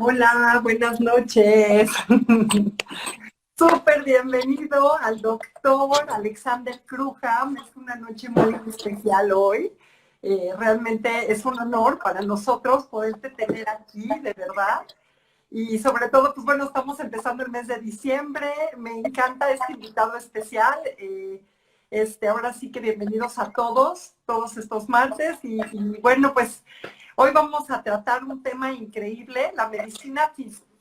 Hola, buenas noches. Súper bienvenido al doctor Alexander Krugman. Es una noche muy especial hoy. Realmente es un honor para nosotros poderte tener aquí, de verdad. Y sobre todo, pues bueno, estamos empezando el mes de diciembre. Me encanta este invitado especial. Ahora sí que bienvenidos a todos estos martes. Y bueno, pues hoy vamos a tratar un tema increíble, la medicina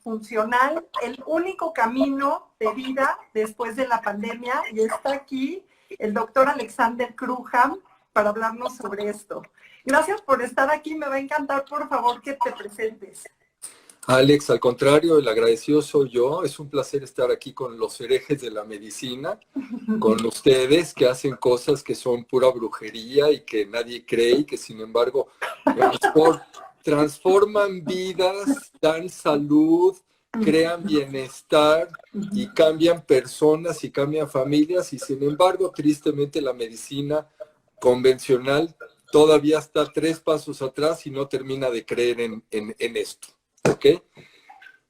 funcional, el único camino de vida después de la pandemia. Y está aquí el doctor Alexander Krugman para hablarnos sobre esto. Gracias por estar aquí. Me va a encantar, por favor, que te presentes. Alex, al contrario, el agradecido soy yo. Es un placer estar aquí con los herejes de la medicina, con ustedes que hacen cosas que son pura brujería y que nadie cree y que sin embargo transforman vidas, dan salud, crean bienestar y cambian personas y cambian familias y sin embargo, tristemente, la medicina convencional todavía está 3 pasos atrás y no termina de creer en esto. ¿Ok?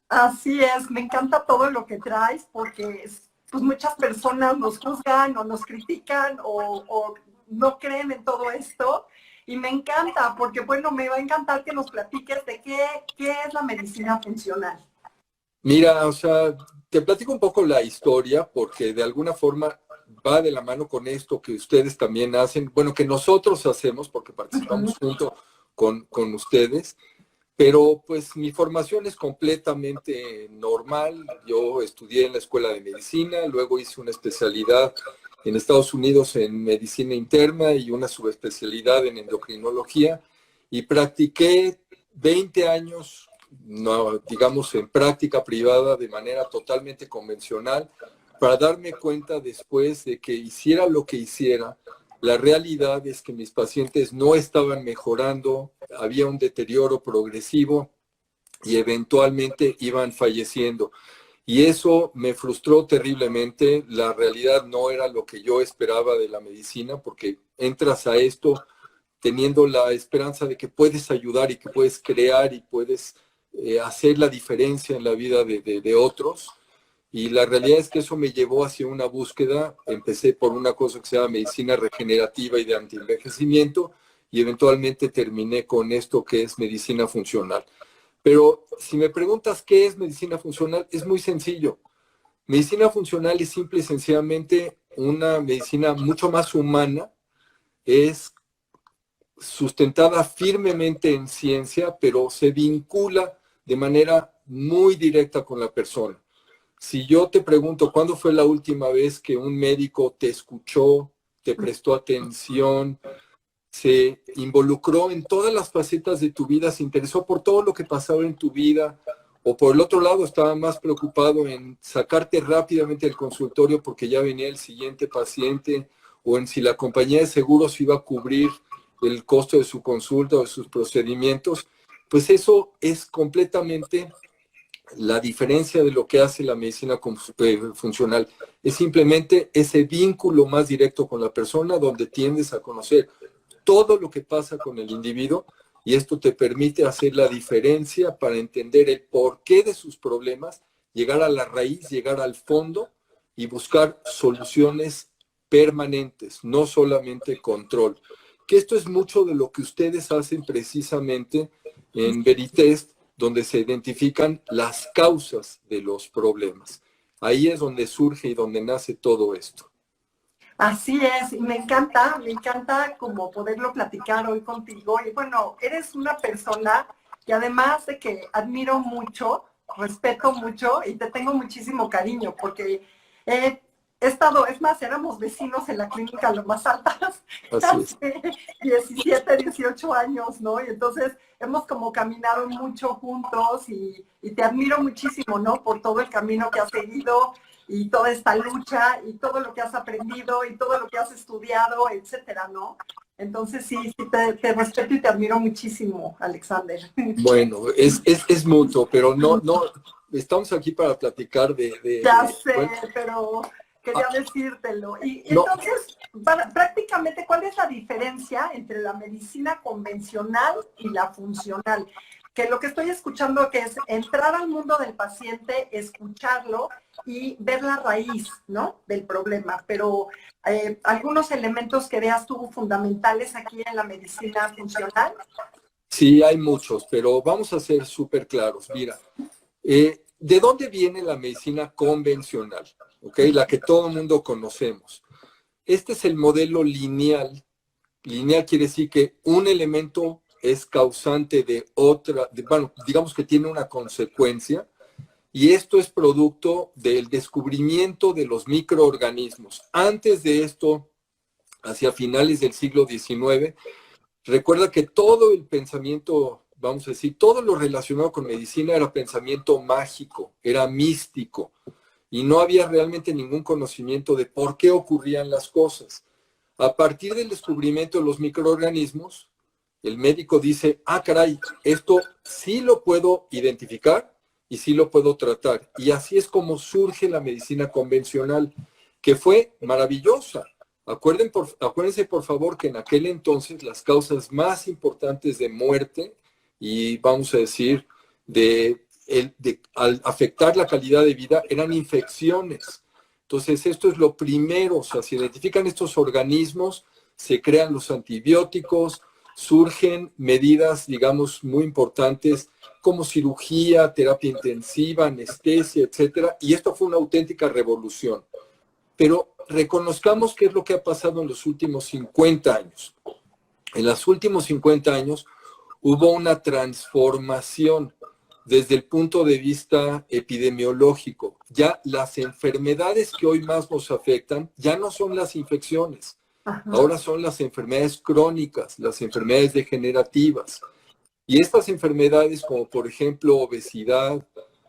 Así es, me encanta todo lo que traes porque pues muchas personas nos juzgan o nos critican o no creen en todo esto y me encanta porque bueno, me va a encantar que nos platiques de qué es la medicina funcional. Mira, o sea, te platico un poco la historia porque de alguna forma va de la mano con esto que ustedes también hacen, bueno, que nosotros hacemos porque participamos junto con ustedes. Pero pues mi formación es completamente normal. Yo estudié en la escuela de medicina, luego hice una especialidad en Estados Unidos en medicina interna y una subespecialidad en endocrinología y practiqué 20 años, no, digamos, en práctica privada de manera totalmente convencional para darme cuenta después de que hiciera lo que hiciera, la realidad es que mis pacientes no estaban mejorando, había un deterioro progresivo y eventualmente iban falleciendo. Y eso me frustró terriblemente. La realidad no era lo que yo esperaba de la medicina, porque entras a esto teniendo la esperanza de que puedes ayudar y que puedes crear y puedes hacer la diferencia en la vida de otros. Y la realidad es que eso me llevó hacia una búsqueda. Empecé por una cosa que se llama medicina regenerativa y de antienvejecimiento y eventualmente terminé con esto que es medicina funcional. Pero si me preguntas qué es medicina funcional, es muy sencillo. Medicina funcional es simple y sencillamente una medicina mucho más humana, es sustentada firmemente en ciencia, pero se vincula de manera muy directa con la persona. Si yo te pregunto, ¿cuándo fue la última vez que un médico te escuchó, te prestó atención, se involucró en todas las facetas de tu vida, se interesó por todo lo que pasaba en tu vida, o por el otro lado estaba más preocupado en sacarte rápidamente del consultorio porque ya venía el siguiente paciente, o en si la compañía de seguros iba a cubrir el costo de su consulta o de sus procedimientos? Pues eso es completamente la diferencia de lo que hace la medicina funcional. Es simplemente ese vínculo más directo con la persona donde tiendes a conocer todo lo que pasa con el individuo y esto te permite hacer la diferencia para entender el porqué de sus problemas, llegar a la raíz, llegar al fondo y buscar soluciones permanentes, no solamente control. Que esto es mucho de lo que ustedes hacen precisamente en Veritest, donde se identifican las causas de los problemas. Ahí es donde surge y donde nace todo esto. Así es, y me encanta como poderlo platicar hoy contigo. Y bueno, eres una persona que además de que admiro mucho, respeto mucho y te tengo muchísimo cariño, porque he estado, es más, éramos vecinos en la clínica Lo Más Altas Así es. hace 17, 18 años, ¿no? Y entonces hemos como caminado mucho juntos y te admiro muchísimo, ¿no? Por todo el camino que has seguido y toda esta lucha y todo lo que has aprendido y todo lo que has estudiado, etcétera, ¿no? Entonces sí, te respeto y te admiro muchísimo, Alexander. Bueno, es mutuo, pero no, estamos aquí para platicar Ya sé, bueno, pero ah, quería decírtelo. Y no, entonces, prácticamente, ¿cuál es la diferencia entre la medicina convencional y la funcional? que lo que estoy escuchando que es entrar al mundo del paciente, escucharlo y ver la raíz, ¿no? Del problema. Pero algunos elementos que veas tú fundamentales aquí en la medicina funcional. Sí, hay muchos, pero vamos a ser súper claros. Mira, ¿de dónde viene la medicina convencional? ¿Ok? La que todo el mundo conocemos. Este es el modelo lineal. Lineal quiere decir que un elemento es causante de otra, bueno, digamos que tiene una consecuencia, y esto es producto del descubrimiento de los microorganismos. Antes de esto, hacia finales del siglo XIX, recuerda que todo el pensamiento, vamos a decir, todo lo relacionado con medicina era pensamiento mágico, era místico, y no había realmente ningún conocimiento de por qué ocurrían las cosas. A partir del descubrimiento de los microorganismos, el médico dice, ah, caray, esto sí lo puedo identificar y sí lo puedo tratar. Y así es como surge la medicina convencional, que fue maravillosa. Acuérdense, por favor, que en aquel entonces las causas más importantes de muerte y, vamos a decir, al afectar la calidad de vida eran infecciones. Entonces, esto es lo primero, o sea, se identifican estos organismos, se crean los antibióticos, surgen medidas, digamos, muy importantes como cirugía, terapia intensiva, anestesia, etcétera, y esto fue una auténtica revolución. Pero reconozcamos qué es lo que ha pasado en los últimos 50 años. En los últimos 50 años hubo una transformación desde el punto de vista epidemiológico. Ya las enfermedades que hoy más nos afectan ya no son las infecciones. Ahora son las enfermedades crónicas, las enfermedades degenerativas. Y estas enfermedades como por ejemplo obesidad,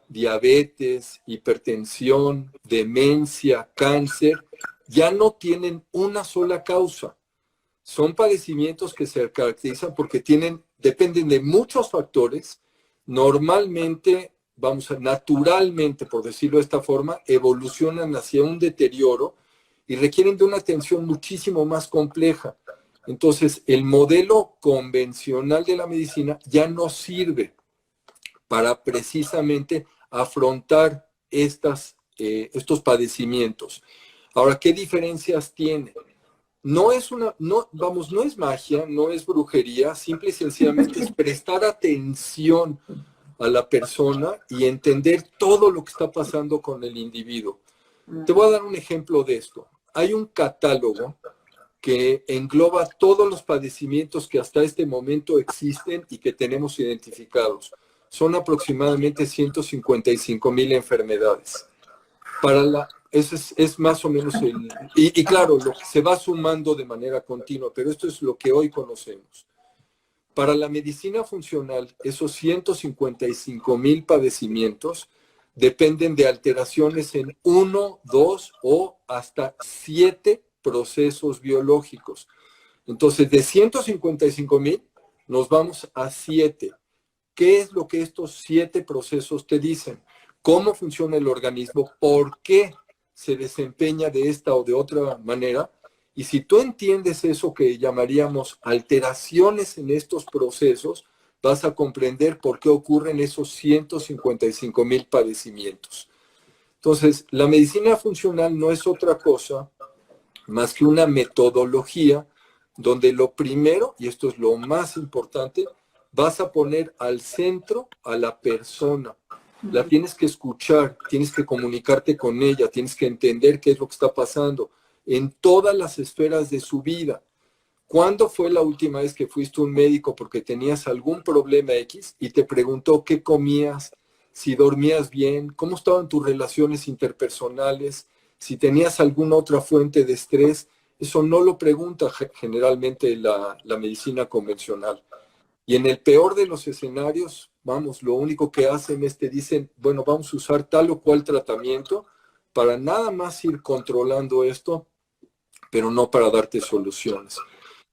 diabetes, hipertensión, demencia, cáncer, ya no tienen una sola causa. Son padecimientos que se caracterizan porque dependen de muchos factores. Normalmente, naturalmente, por decirlo de esta forma, evolucionan hacia un deterioro y requieren de una atención muchísimo más compleja. Entonces, el modelo convencional de la medicina ya no sirve para precisamente afrontar estos padecimientos. Ahora, ¿qué diferencias tiene? No es magia, no es brujería, simple y sencillamente es prestar atención a la persona y entender todo lo que está pasando con el individuo. Te voy a dar un ejemplo de esto. Hay un catálogo que engloba todos los padecimientos que hasta este momento existen y que tenemos identificados. Son aproximadamente 155,000 enfermedades. Ese es más o menos y claro, lo que se va sumando de manera continua, pero esto es lo que hoy conocemos. Para la medicina funcional, esos 155,000 padecimientos dependen de alteraciones en 1, 2 o hasta 7 procesos biológicos. Entonces, de 155,000 nos vamos a 7. ¿Qué es lo que estos 7 procesos te dicen? ¿Cómo funciona el organismo? ¿Por qué se desempeña de esta o de otra manera? Y si tú entiendes eso que llamaríamos alteraciones en estos procesos, vas a comprender por qué ocurren esos 155,000 padecimientos. Entonces, la medicina funcional no es otra cosa más que una metodología donde lo primero, y esto es lo más importante, vas a poner al centro a la persona. La tienes que escuchar, tienes que comunicarte con ella, tienes que entender qué es lo que está pasando en todas las esferas de su vida. ¿Cuándo fue la última vez que fuiste a un médico porque tenías algún problema X y te preguntó qué comías, si dormías bien, cómo estaban tus relaciones interpersonales, si tenías alguna otra fuente de estrés? Eso no lo pregunta generalmente la medicina convencional. Y en el peor de los escenarios, lo único que hacen es te dicen, bueno, vamos a usar tal o cual tratamiento para nada más ir controlando esto, pero no para darte soluciones.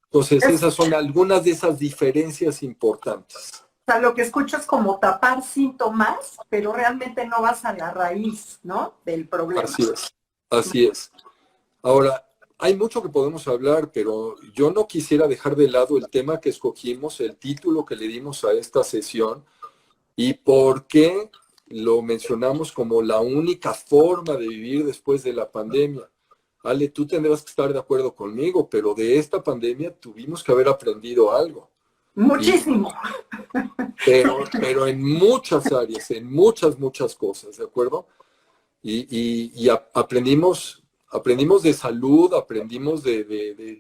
Entonces, esas son algunas de esas diferencias importantes. O sea, lo que escucho es como tapar síntomas, pero realmente no vas a la raíz, ¿no? Del problema. Así es. Ahora, hay mucho que podemos hablar, pero yo no quisiera dejar de lado el tema que escogimos, el título que le dimos a esta sesión, ¿Y por qué lo mencionamos como la única forma de vivir después de la pandemia? Ale, tú tendrás que estar de acuerdo conmigo, pero de esta pandemia tuvimos que haber aprendido algo. Muchísimo. Pero en muchas áreas, en muchas cosas, ¿de acuerdo? Aprendimos de salud, aprendimos de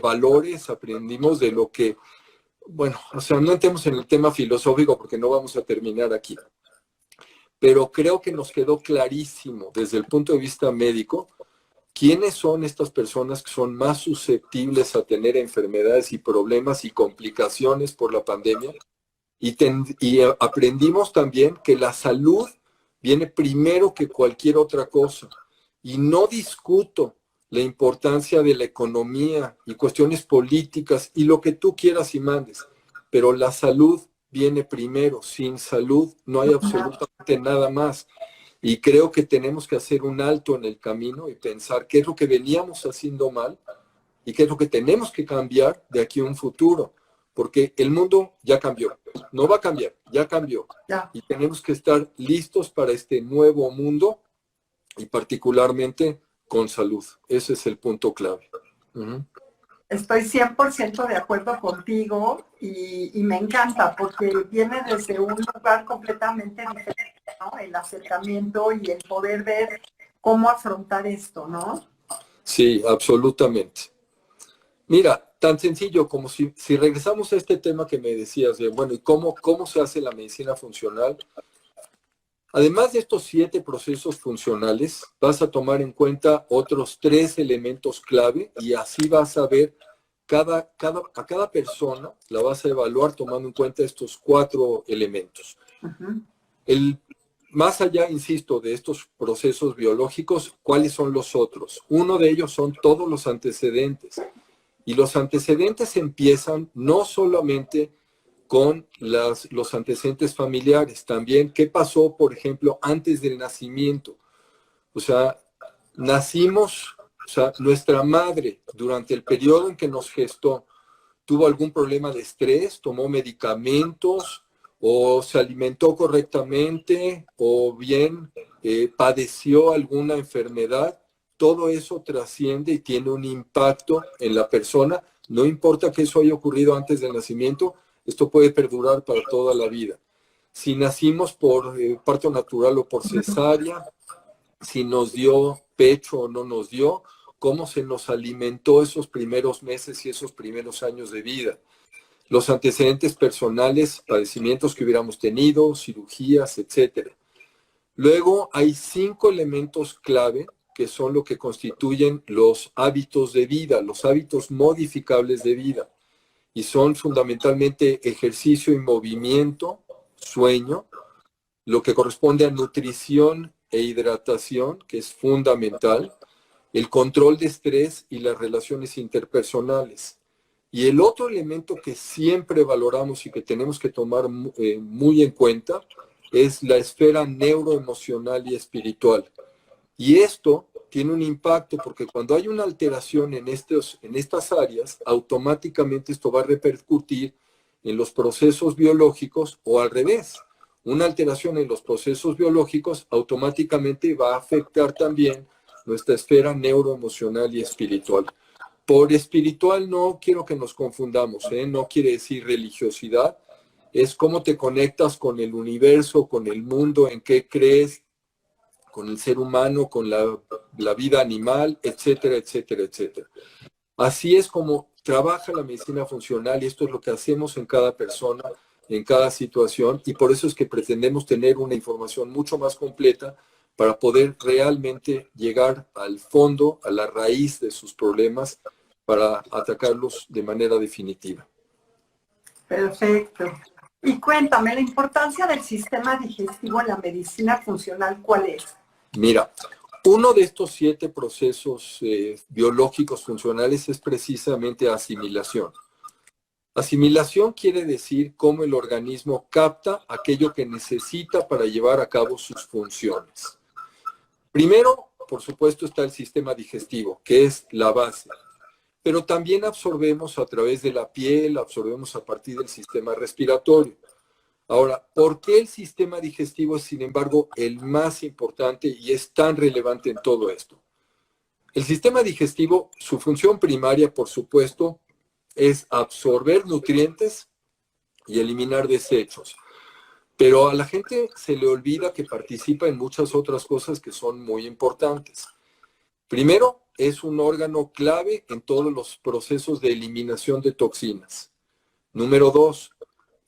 valores, aprendimos de lo que, bueno, o sea, no entremos en el tema filosófico porque no vamos a terminar aquí, pero creo que nos quedó clarísimo desde el punto de vista médico quiénes son estas personas que son más susceptibles a tener enfermedades y problemas y complicaciones por la pandemia. Y aprendimos también que la salud viene primero que cualquier otra cosa. Y no discuto la importancia de la economía y cuestiones políticas y lo que tú quieras y mandes, pero la salud viene primero. Sin salud no hay absolutamente nada más. Y creo que tenemos que hacer un alto en el camino y pensar qué es lo que veníamos haciendo mal y qué es lo que tenemos que cambiar de aquí a un futuro. Porque el mundo ya cambió, no va a cambiar, ya cambió. Ya. Y tenemos que estar listos para este nuevo mundo y particularmente con salud. Ese es el punto clave. Estoy 100% de acuerdo contigo y me encanta porque viene desde un lugar completamente diferente, ¿no? El acercamiento y el poder ver cómo afrontar esto, ¿no? Sí, absolutamente. Mira, tan sencillo como si regresamos a este tema que me decías, de, bueno, ¿y cómo se hace la medicina funcional? Además de estos 7 procesos funcionales, vas a tomar en cuenta otros 3 elementos clave y así vas a ver a cada persona la vas a evaluar tomando en cuenta estos 4 elementos. Más allá, insisto, de estos procesos biológicos, ¿cuáles son los otros? Uno de ellos son todos los antecedentes. Y los antecedentes empiezan no solamente con los antecedentes familiares, también qué pasó, por ejemplo, antes del nacimiento. O sea, nacimos, o sea, nuestra madre durante el periodo en que nos gestó, tuvo algún problema de estrés, tomó medicamentos o se alimentó correctamente o bien padeció alguna enfermedad. Todo eso trasciende y tiene un impacto en la persona. No importa que eso haya ocurrido antes del nacimiento, esto puede perdurar para toda la vida. Si nacimos por parto natural o por cesárea, si nos dio pecho o no nos dio, cómo se nos alimentó esos primeros meses y esos primeros años de vida. Los antecedentes personales, padecimientos que hubiéramos tenido, cirugías, etc. Luego hay 5 elementos clave que son lo que constituyen los hábitos de vida, los hábitos modificables de vida. Y son fundamentalmente ejercicio y movimiento, sueño, lo que corresponde a nutrición e hidratación, que es fundamental, el control de estrés y las relaciones interpersonales. Y el otro elemento que siempre valoramos y que tenemos que tomar muy en cuenta es la esfera neuroemocional y espiritual. Y esto tiene un impacto porque cuando hay una alteración en estas áreas, automáticamente esto va a repercutir en los procesos biológicos o al revés. Una alteración en los procesos biológicos automáticamente va a afectar también nuestra esfera neuroemocional y espiritual. Por espiritual no quiero que nos confundamos, no quiere decir religiosidad, es cómo te conectas con el universo, con el mundo, en qué crees, con el ser humano, con la vida animal, etcétera, etcétera, etcétera. Así es como trabaja la medicina funcional y esto es lo que hacemos en cada persona, en cada situación, y por eso es que pretendemos tener una información mucho más completa para poder realmente llegar al fondo, a la raíz de sus problemas, para atacarlos de manera definitiva. Perfecto. Y cuéntame, la importancia del sistema digestivo en la medicina funcional, ¿cuál es? Mira, uno de estos 7 procesos biológicos funcionales es precisamente asimilación. Asimilación quiere decir cómo el organismo capta aquello que necesita para llevar a cabo sus funciones. Primero, por supuesto, está el sistema digestivo, que es la base. Pero también absorbemos a través de la piel, absorbemos a partir del sistema respiratorio. Ahora, ¿por qué el sistema digestivo es, sin embargo, el más importante y es tan relevante en todo esto? El sistema digestivo, su función primaria, por supuesto, es absorber nutrientes y eliminar desechos. Pero a la gente se le olvida que participa en muchas otras cosas que son muy importantes. Primero, es un órgano clave en todos los procesos de eliminación de toxinas. Número dos,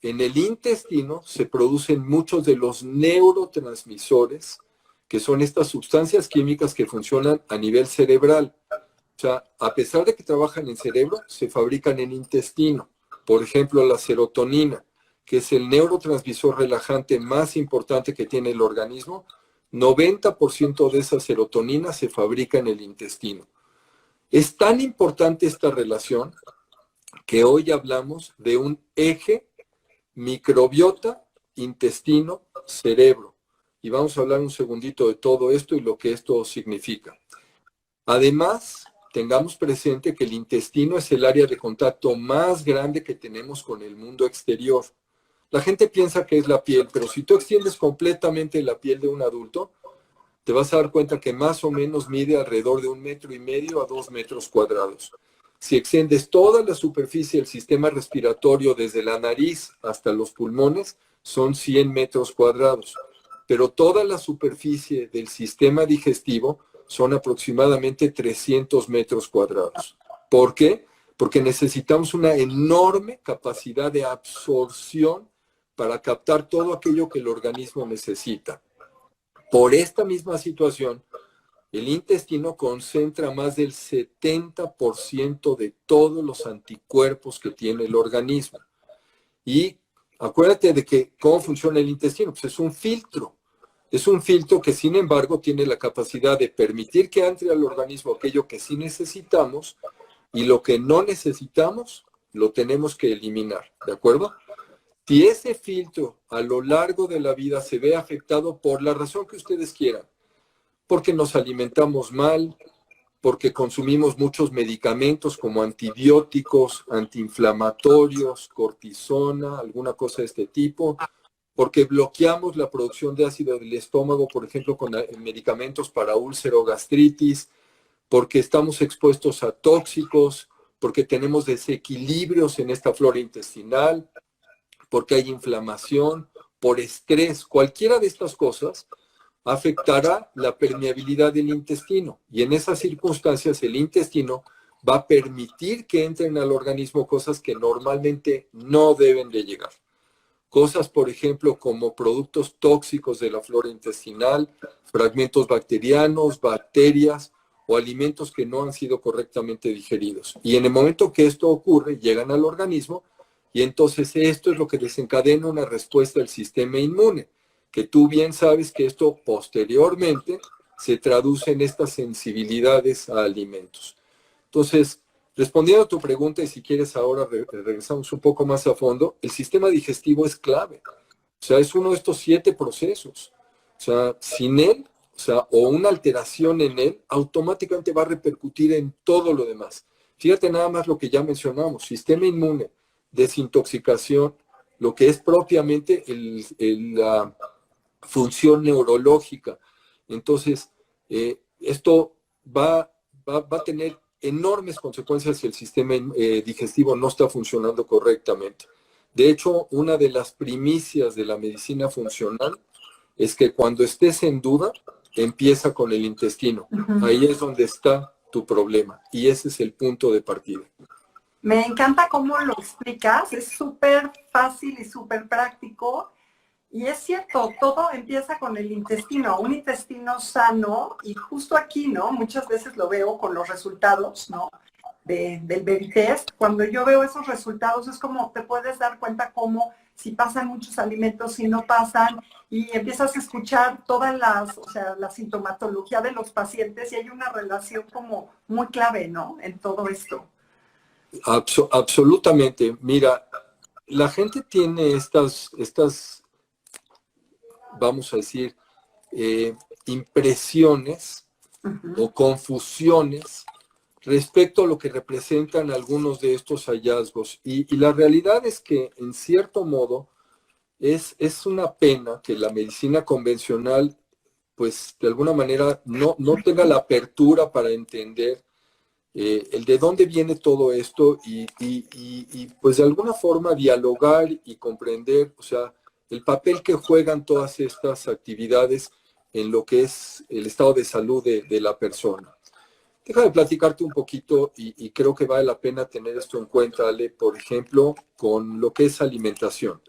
en el intestino se producen muchos de los neurotransmisores, que son estas sustancias químicas que funcionan a nivel cerebral. O sea, a pesar de que trabajan en cerebro, se fabrican en intestino. Por ejemplo, la serotonina, que es el neurotransmisor relajante más importante que tiene el organismo, 90% de esa serotonina se fabrica en el intestino. Es tan importante esta relación que hoy hablamos de un eje microbiota, intestino, cerebro. Y vamos a hablar un segundito de todo esto y lo que esto significa. Además, tengamos presente que el intestino es el área de contacto más grande que tenemos con el mundo exterior. La gente piensa que es la piel, pero si tú extiendes completamente la piel de un adulto, te vas a dar cuenta que más o menos mide alrededor de 1,5 metros a 2 metros cuadrados. Si extiendes toda la superficie del sistema respiratorio desde la nariz hasta los pulmones, son 100 metros cuadrados. Pero toda la superficie del sistema digestivo son aproximadamente 300 metros cuadrados. ¿Por qué? Porque necesitamos una enorme capacidad de absorción para captar todo aquello que el organismo necesita. Por esta misma situación, el intestino concentra más del 70% de todos los anticuerpos que tiene el organismo. Y acuérdate de que cómo funciona el intestino, pues es un filtro. Es un filtro que, sin embargo, tiene la capacidad de permitir que entre al organismo aquello que sí necesitamos y lo que no necesitamos lo tenemos que eliminar, ¿de acuerdo? Si ese filtro a lo largo de la vida se ve afectado por la razón que ustedes quieran, porque nos alimentamos mal, porque consumimos muchos medicamentos como antibióticos, antiinflamatorios, cortisona, alguna cosa de este tipo, porque bloqueamos la producción de ácido del estómago, por ejemplo, con medicamentos para úlcera o gastritis, porque estamos expuestos a tóxicos, porque tenemos desequilibrios en esta flora intestinal, porque hay inflamación, por estrés, cualquiera de estas cosas afectará la permeabilidad del intestino. Y en esas circunstancias el intestino va a permitir que entren al organismo cosas que normalmente no deben de llegar. Cosas, por ejemplo, como productos tóxicos de la flora intestinal, fragmentos bacterianos, bacterias o alimentos que no han sido correctamente digeridos. Y en el momento que esto ocurre, llegan al organismo y entonces esto es lo que desencadena una respuesta del sistema inmune, que tú bien sabes que esto posteriormente se traduce en estas sensibilidades a alimentos. Entonces, respondiendo a tu pregunta, y si quieres ahora regresamos un poco más a fondo, el sistema digestivo es clave. O sea, es uno de estos 7 procesos. O sea, sin él, o una alteración en él, automáticamente va a repercutir en todo lo demás. Fíjate nada más lo que ya mencionamos, sistema inmune, desintoxicación, lo que es propiamente la función neurológica. Entonces, esto va a tener enormes consecuencias si el sistema digestivo no está funcionando correctamente. De hecho, una de las primicias de la medicina funcional es que cuando estés en duda, empieza con el intestino. Ahí es donde está tu problema y ese es el punto de partida. Me encanta cómo lo explicas, es súper fácil y súper práctico. Y es cierto, todo empieza con el intestino, un intestino sano, y justo aquí, ¿no? Muchas veces lo veo con los resultados, ¿no? Del baby test. Cuando yo veo esos resultados es como te puedes dar cuenta cómo si pasan muchos alimentos, si no pasan, y empiezas a escuchar todas la sintomatología de los pacientes y hay una relación como muy clave, ¿no? En todo esto. Absolutamente. Mira, la gente tiene estas vamos a decir, impresiones o confusiones respecto a lo que representan algunos de estos hallazgos. Y la realidad es que, en cierto modo, es una pena que la medicina convencional, pues de alguna manera no tenga la apertura para entender el de dónde viene todo esto y pues de alguna forma dialogar y comprender, o sea, el papel que juegan todas estas actividades en lo que es el estado de salud de la persona. Déjame platicarte un poquito y creo que vale la pena tener esto en cuenta, Ale, por ejemplo, con lo que es alimentación.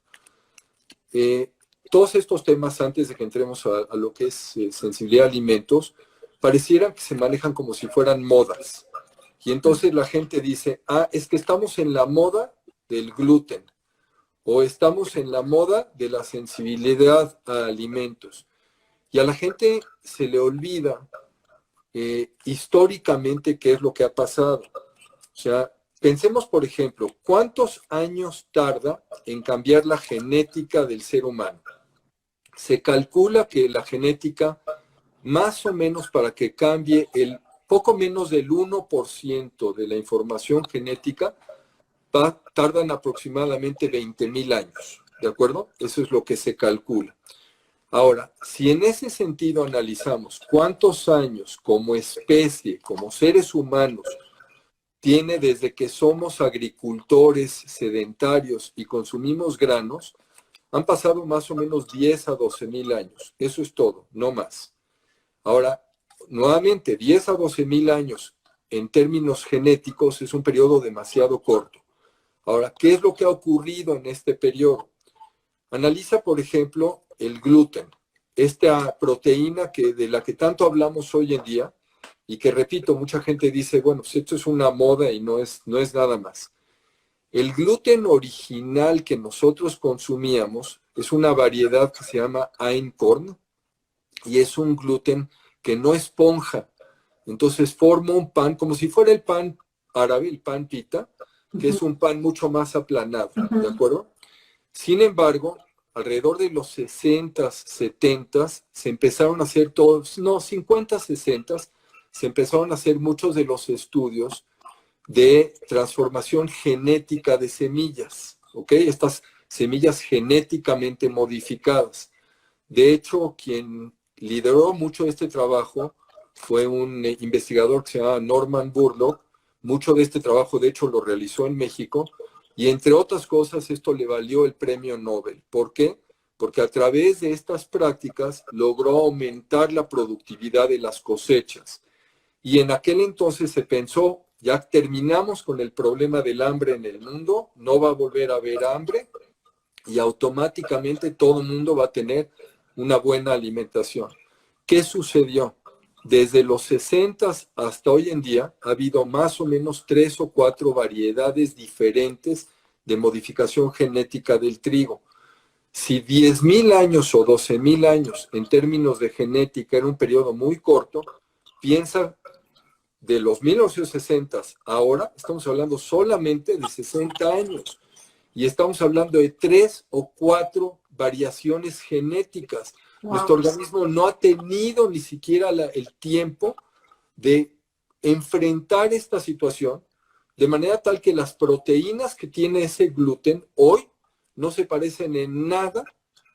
Eh, Todos estos temas, antes de que entremos a lo que es sensibilidad a alimentos, parecieran que se manejan como si fueran modas. Y entonces la gente dice, es que estamos en la moda del gluten o estamos en la moda de la sensibilidad a alimentos. Y a la gente se le olvida históricamente qué es lo que ha pasado. O sea, pensemos, por ejemplo, ¿cuántos años tarda en cambiar la genética del ser humano? Se calcula que la genética, más o menos para que cambie el poco menos del 1% de la información genética, tardan aproximadamente 20,000 años, ¿de acuerdo? Eso es lo que se calcula. Ahora, si en ese sentido analizamos cuántos años como especie, como seres humanos, tiene desde que somos agricultores sedentarios y consumimos granos, han pasado más o menos 10 a 12,000 años. Eso es todo, no más. Ahora, nuevamente, 10 a 12,000 años en términos genéticos es un periodo demasiado corto. Ahora, ¿qué es lo que ha ocurrido en este periodo? Analiza, por ejemplo, el gluten, esta proteína de la que tanto hablamos hoy en día y que, repito, mucha gente dice, bueno, pues esto es una moda y no es nada más. El gluten original que nosotros consumíamos es una variedad que se llama Einkorn y es un gluten que no esponja. Entonces forma un pan como si fuera el pan árabe, el pan pita, que es un pan mucho más aplanado, ¿de acuerdo? Sin embargo, alrededor de los 60, 70 se empezaron a hacer todos, no, 50, 60, se empezaron a hacer muchos de los estudios de transformación genética de semillas, ¿ok? Estas semillas genéticamente modificadas. De hecho, quien lideró mucho este trabajo fue un investigador que se llama Norman Burlock. Mucho de este trabajo, de hecho, lo realizó en México y, entre otras cosas, esto le valió el premio Nobel. ¿Por qué? Porque a través de estas prácticas logró aumentar la productividad de las cosechas. Y en aquel entonces se pensó, ya terminamos con el problema del hambre en el mundo, no va a volver a haber hambre y automáticamente todo el mundo va a tener una buena alimentación. ¿Qué sucedió? Desde los 60 hasta hoy en día ha habido más o menos 3 o 4 variedades diferentes de modificación genética del trigo. Si 10,000 años o 12,000 años en términos de genética era un periodo muy corto, piensa de los 1960 ahora, estamos hablando solamente de 60 años y estamos hablando de 3 o 4 variaciones genéticas. Wow. Nuestro organismo no ha tenido ni siquiera el tiempo de enfrentar esta situación, de manera tal que las proteínas que tiene ese gluten hoy no se parecen en nada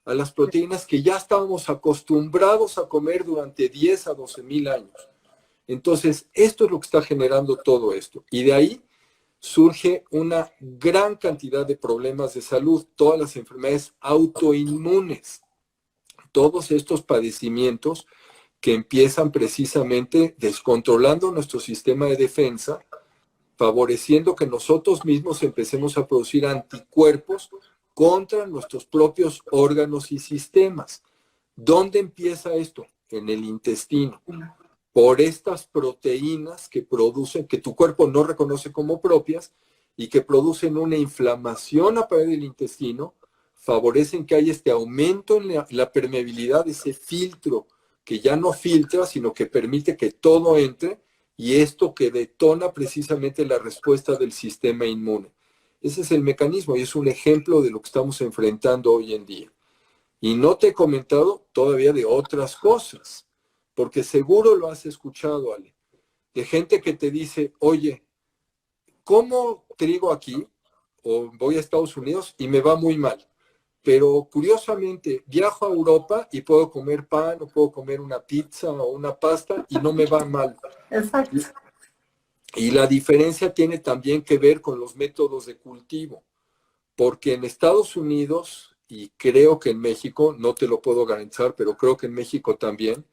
a las proteínas que ya estábamos acostumbrados a comer durante 10 a 12,000 años. Entonces, esto es lo que está generando todo esto. Y de ahí surge una gran cantidad de problemas de salud, todas las enfermedades autoinmunes, todos estos padecimientos que empiezan precisamente descontrolando nuestro sistema de defensa, favoreciendo que nosotros mismos empecemos a producir anticuerpos contra nuestros propios órganos y sistemas. ¿Dónde empieza esto? En el intestino. Por estas proteínas que producen, que tu cuerpo no reconoce como propias y que producen una inflamación a través del intestino, favorecen que haya este aumento en la permeabilidad de ese filtro que ya no filtra, sino que permite que todo entre, y esto que detona precisamente la respuesta del sistema inmune. Ese es el mecanismo y es un ejemplo de lo que estamos enfrentando hoy en día. Y no te he comentado todavía de otras cosas, porque seguro lo has escuchado, Ale, de gente que te dice, oye, ¿cómo trigo aquí? O voy a Estados Unidos y me va muy mal. pero curiosamente viajo a Europa y puedo comer pan o puedo comer una pizza o una pasta y no me va mal. Exacto. Y la diferencia tiene también que ver con los métodos de cultivo, porque en Estados Unidos, y creo que en México, no te lo puedo garantizar, pero creo que en México también,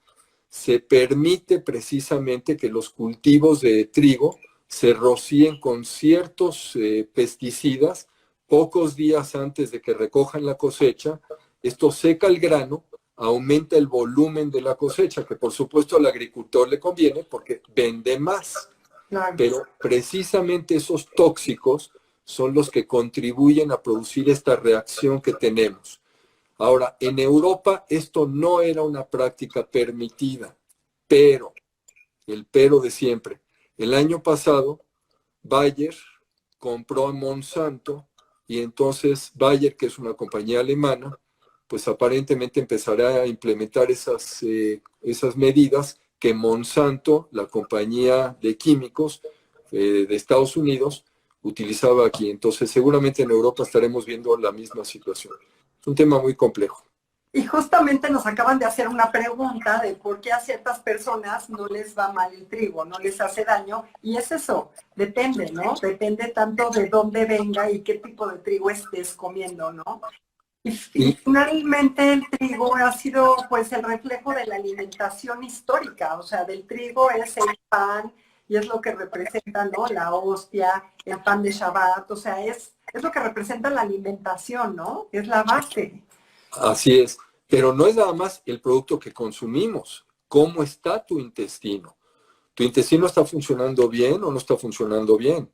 se permite precisamente que los cultivos de trigo se rocíen con ciertos pesticidas pocos días antes de que recojan la cosecha. Esto seca el grano, aumenta el volumen de la cosecha, que por supuesto al agricultor le conviene porque vende más. Claro. Pero precisamente esos tóxicos son los que contribuyen a producir esta reacción que tenemos. Ahora, en Europa esto no era una práctica permitida, pero, el pero de siempre, el año pasado Bayer compró a Monsanto y entonces Bayer, que es una compañía alemana, pues aparentemente empezará a implementar esas medidas que Monsanto, la compañía de químicos de Estados Unidos, utilizaba aquí. Entonces seguramente en Europa estaremos viendo la misma situación. Es un tema muy complejo. Y justamente nos acaban de hacer una pregunta de por qué a ciertas personas no les va mal el trigo, no les hace daño. Y es eso, depende, ¿no? Depende tanto de dónde venga y qué tipo de trigo estés comiendo, ¿no? Y finalmente el trigo ha sido pues el reflejo de la alimentación histórica, o sea, del trigo es el pan y es lo que representa, ¿no? La hostia, el pan de Shabbat, o sea, es lo que representa la alimentación, ¿no? Es la base. Así es, pero no es nada más el producto que consumimos. ¿Cómo está tu intestino? ¿Tu intestino está funcionando bien o no está funcionando bien?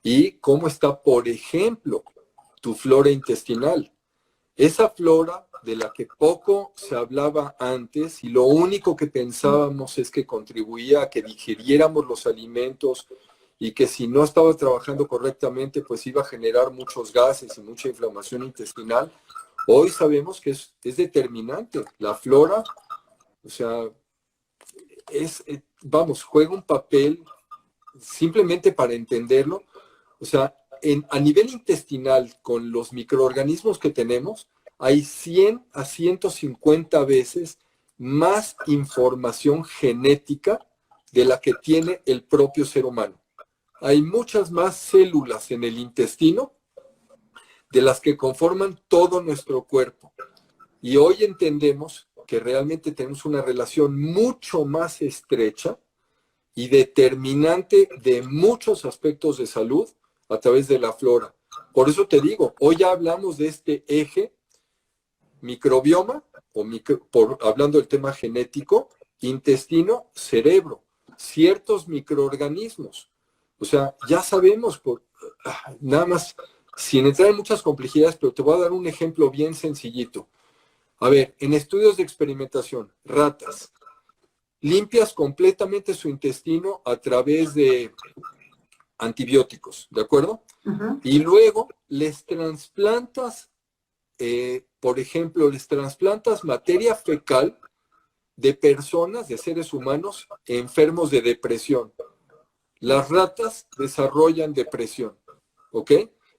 ¿Y cómo está, por ejemplo, tu flora intestinal? Esa flora de la que poco se hablaba antes y lo único que pensábamos es que contribuía a que digiriéramos los alimentos y que si no estaba trabajando correctamente, pues iba a generar muchos gases y mucha inflamación intestinal. Hoy sabemos que es determinante. La flora, o sea, vamos, juega un papel simplemente para entenderlo. O sea, a nivel intestinal, con los microorganismos que tenemos, hay 100 a 150 veces más información genética de la que tiene el propio ser humano. Hay muchas más células en el intestino de las que conforman todo nuestro cuerpo. Y hoy entendemos que realmente tenemos una relación mucho más estrecha y determinante de muchos aspectos de salud a través de la flora. Por eso te digo, hoy ya hablamos de este eje microbioma, hablando del tema genético, intestino, cerebro, ciertos microorganismos. O sea, ya sabemos, nada más, sin entrar en muchas complejidades, pero te voy a dar un ejemplo bien sencillito. A ver, en estudios de experimentación, ratas, limpias completamente su intestino a través de antibióticos, ¿de acuerdo? Uh-huh. Y luego les trasplantas, por ejemplo, les trasplantas materia fecal de personas, de seres humanos, enfermos de depresión. Las ratas desarrollan depresión, ¿ok?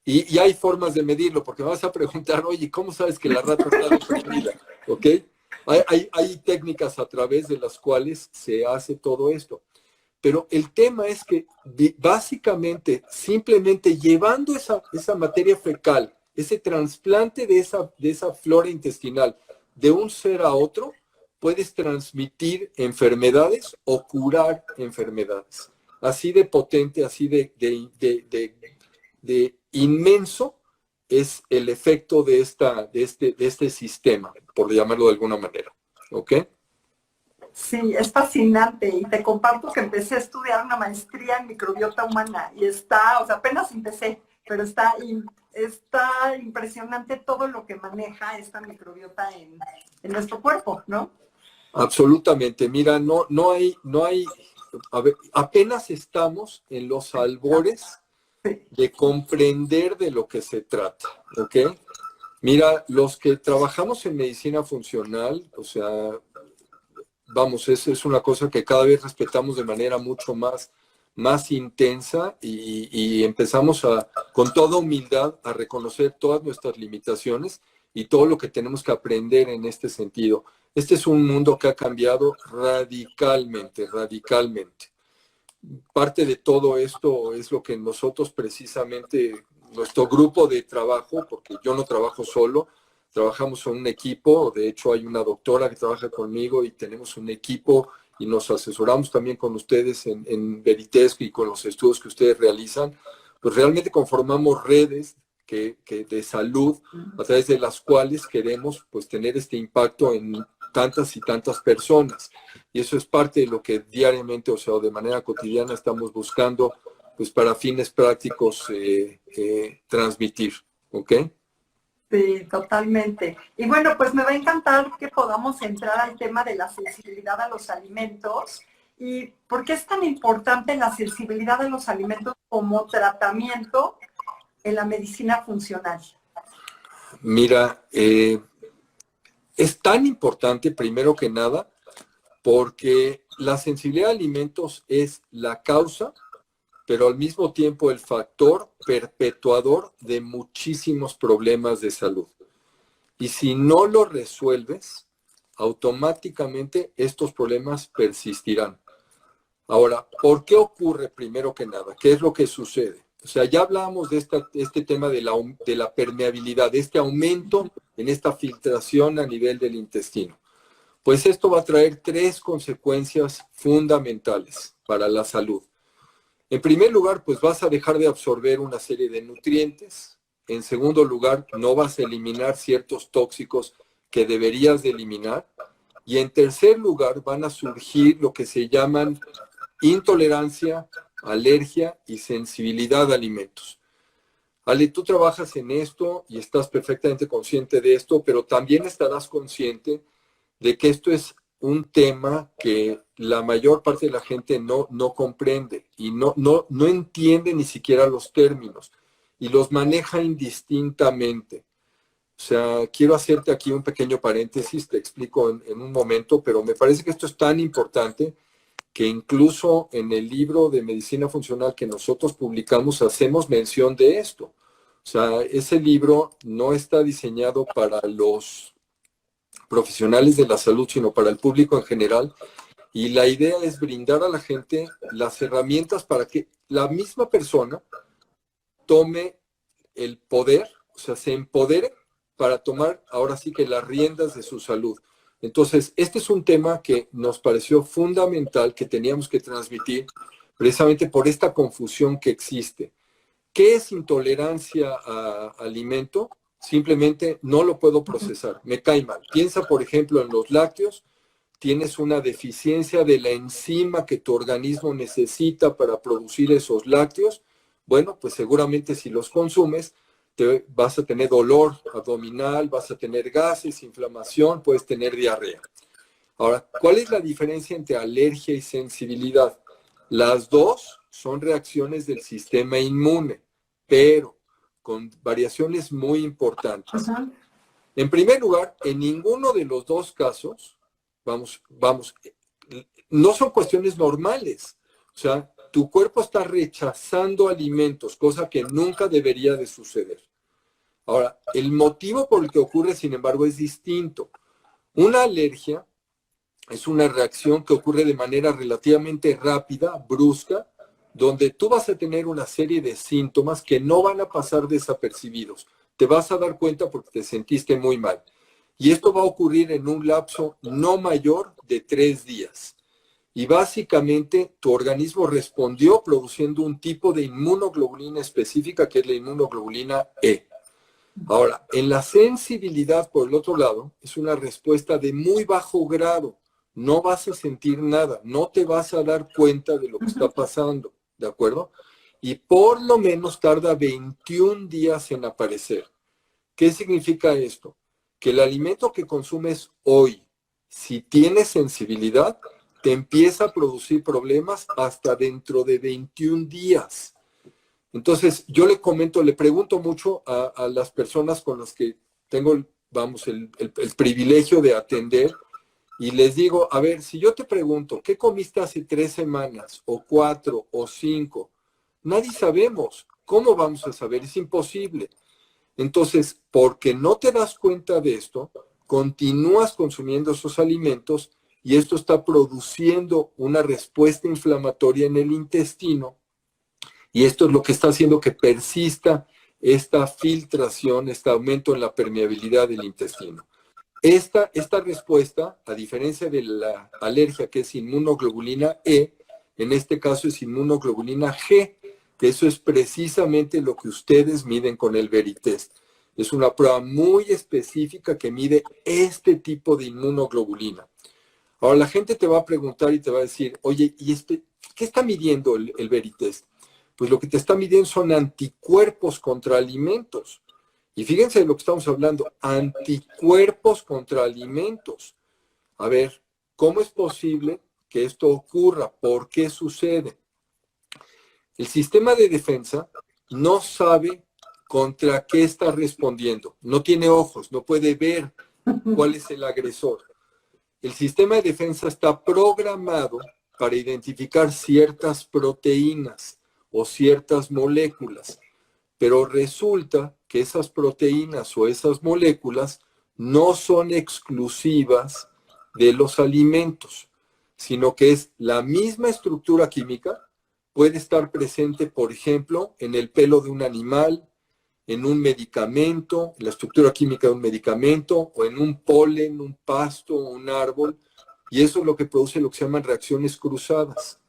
Y hay formas de medirlo, porque me vas a preguntar, oye, ¿cómo sabes que la rata está deprimida? ¿Ok? Hay técnicas a través de las cuales se hace todo esto. Pero el tema es que básicamente, simplemente llevando esa materia fecal, ese trasplante de esa flora intestinal de un ser a otro, puedes transmitir enfermedades o curar enfermedades. Así de potente, así de inmenso es el efecto de este sistema, por llamarlo de alguna manera. ¿Ok? Sí, es fascinante y te comparto que empecé a estudiar una maestría en microbiota humana y o sea, apenas empecé, pero está impresionante todo lo que maneja esta microbiota en nuestro cuerpo, ¿no? Absolutamente. Mira, no hay, a ver, apenas estamos en los albores de comprender de lo que se trata, ¿ok? Mira, los que trabajamos en medicina funcional, o sea, vamos, es una cosa que cada vez respetamos de manera mucho más intensa y empezamos con toda humildad a reconocer todas nuestras limitaciones, y todo lo que tenemos que aprender en este sentido. Este es un mundo que ha cambiado radicalmente, radicalmente. Parte de todo esto es lo que nosotros precisamente, nuestro grupo de trabajo, porque yo no trabajo solo, trabajamos en un equipo, de hecho hay una doctora que trabaja conmigo y tenemos un equipo y nos asesoramos también con ustedes en Veritesco y con los estudios que ustedes realizan, pues realmente conformamos redes de salud a través de las cuales queremos pues tener este impacto en tantas y tantas personas. Y eso es parte de lo que diariamente, o sea, de manera cotidiana estamos buscando pues para fines prácticos transmitir, ¿ok? Sí, totalmente. Y bueno, pues me va a encantar que podamos entrar al tema de la sensibilidad a los alimentos. ¿Y por qué es tan importante la sensibilidad a los alimentos como tratamiento en la medicina funcional? Mira, es tan importante, primero que nada, porque la sensibilidad a alimentos es la causa, pero al mismo tiempo el factor perpetuador de muchísimos problemas de salud. Y si no lo resuelves, automáticamente estos problemas persistirán. Ahora, ¿por qué ocurre primero que nada? ¿Qué es lo que sucede? O sea, ya hablábamos de este tema de la permeabilidad, de este aumento en esta filtración a nivel del intestino. Pues esto va a traer tres consecuencias fundamentales para la salud. En primer lugar, pues vas a dejar de absorber una serie de nutrientes. En segundo lugar, no vas a eliminar ciertos tóxicos que deberías de eliminar. Y en tercer lugar, van a surgir lo que se llaman intolerancia, alergia y sensibilidad a alimentos. Ale, tú trabajas en esto y estás perfectamente consciente de esto, pero también estarás consciente de que esto es un tema que la mayor parte de la gente no comprende y no entiende ni siquiera los términos y los maneja indistintamente. O sea, quiero hacerte aquí un pequeño paréntesis, te explico en un momento, pero me parece que esto es tan importante que incluso en el libro de medicina funcional que nosotros publicamos hacemos mención de esto. O sea, ese libro no está diseñado para los profesionales de la salud, sino para el público en general. Y la idea es brindar a la gente las herramientas para que la misma persona tome el poder, o sea, se empodere para tomar ahora sí que las riendas de su salud. Entonces, este es un tema que nos pareció fundamental, que teníamos que transmitir, precisamente por esta confusión que existe. ¿Qué es intolerancia a alimento? Simplemente no lo puedo procesar, me cae mal. Piensa, por ejemplo, en los lácteos, tienes una deficiencia de la enzima que tu organismo necesita para producir esos lácteos. Bueno, pues seguramente si los consumes, vas a tener dolor abdominal, vas a tener gases, inflamación, puedes tener diarrea. Ahora, ¿cuál es la diferencia entre alergia y sensibilidad? Las dos son reacciones del sistema inmune, pero con variaciones muy importantes. Ajá. En primer lugar, en ninguno de los dos casos, vamos, no son cuestiones normales. O sea, tu cuerpo está rechazando alimentos, cosa que nunca debería de suceder. Ahora, el motivo por el que ocurre, sin embargo, es distinto. Una alergia es una reacción que ocurre de manera relativamente rápida, brusca, donde tú vas a tener una serie de síntomas que no van a pasar desapercibidos. Te vas a dar cuenta porque te sentiste muy mal. Y esto va a ocurrir en un lapso no mayor de 3 días. Y básicamente tu organismo respondió produciendo un tipo de inmunoglobulina específica que es la inmunoglobulina E. Ahora, en la sensibilidad, por el otro lado, es una respuesta de muy bajo grado. No vas a sentir nada, no te vas a dar cuenta de lo que está pasando, ¿de acuerdo? Y por lo menos tarda 21 días en aparecer. ¿Qué significa esto? Que el alimento que consumes hoy, si tienes sensibilidad, te empieza a producir problemas hasta dentro de 21 días. Entonces, yo le pregunto mucho a las personas con las que tengo, vamos, el privilegio de atender y les digo, a ver, si yo te pregunto, ¿qué comiste hace 3 semanas o 4 o 5? Nadie sabemos. ¿Cómo vamos a saber? Es imposible. Entonces, porque no te das cuenta de esto, continúas consumiendo esos alimentos y esto está produciendo una respuesta inflamatoria en el intestino y esto es lo que está haciendo que persista esta filtración, este aumento en la permeabilidad del intestino. Esta respuesta, a diferencia de la alergia que es inmunoglobulina E, en este caso es inmunoglobulina G, que eso es precisamente lo que ustedes miden con el Veritest. Es una prueba muy específica que mide este tipo de inmunoglobulina. Ahora la gente te va a preguntar y te va a decir, oye, ¿qué está midiendo el Veritest? Pues lo que te está midiendo son anticuerpos contra alimentos. Y fíjense de lo que estamos hablando, anticuerpos contra alimentos. A ver, ¿cómo es posible que esto ocurra? ¿Por qué sucede? El sistema de defensa no sabe contra qué está respondiendo. No tiene ojos, no puede ver cuál es el agresor. El sistema de defensa está programado para identificar ciertas proteínas o ciertas moléculas, pero resulta que esas proteínas o esas moléculas no son exclusivas de los alimentos, sino que es la misma estructura química, puede estar presente, por ejemplo, en el pelo de un animal, en un medicamento, en la estructura química de un medicamento, o en un polen, un pasto, un árbol, y eso es lo que produce lo que se llaman reacciones cruzadas.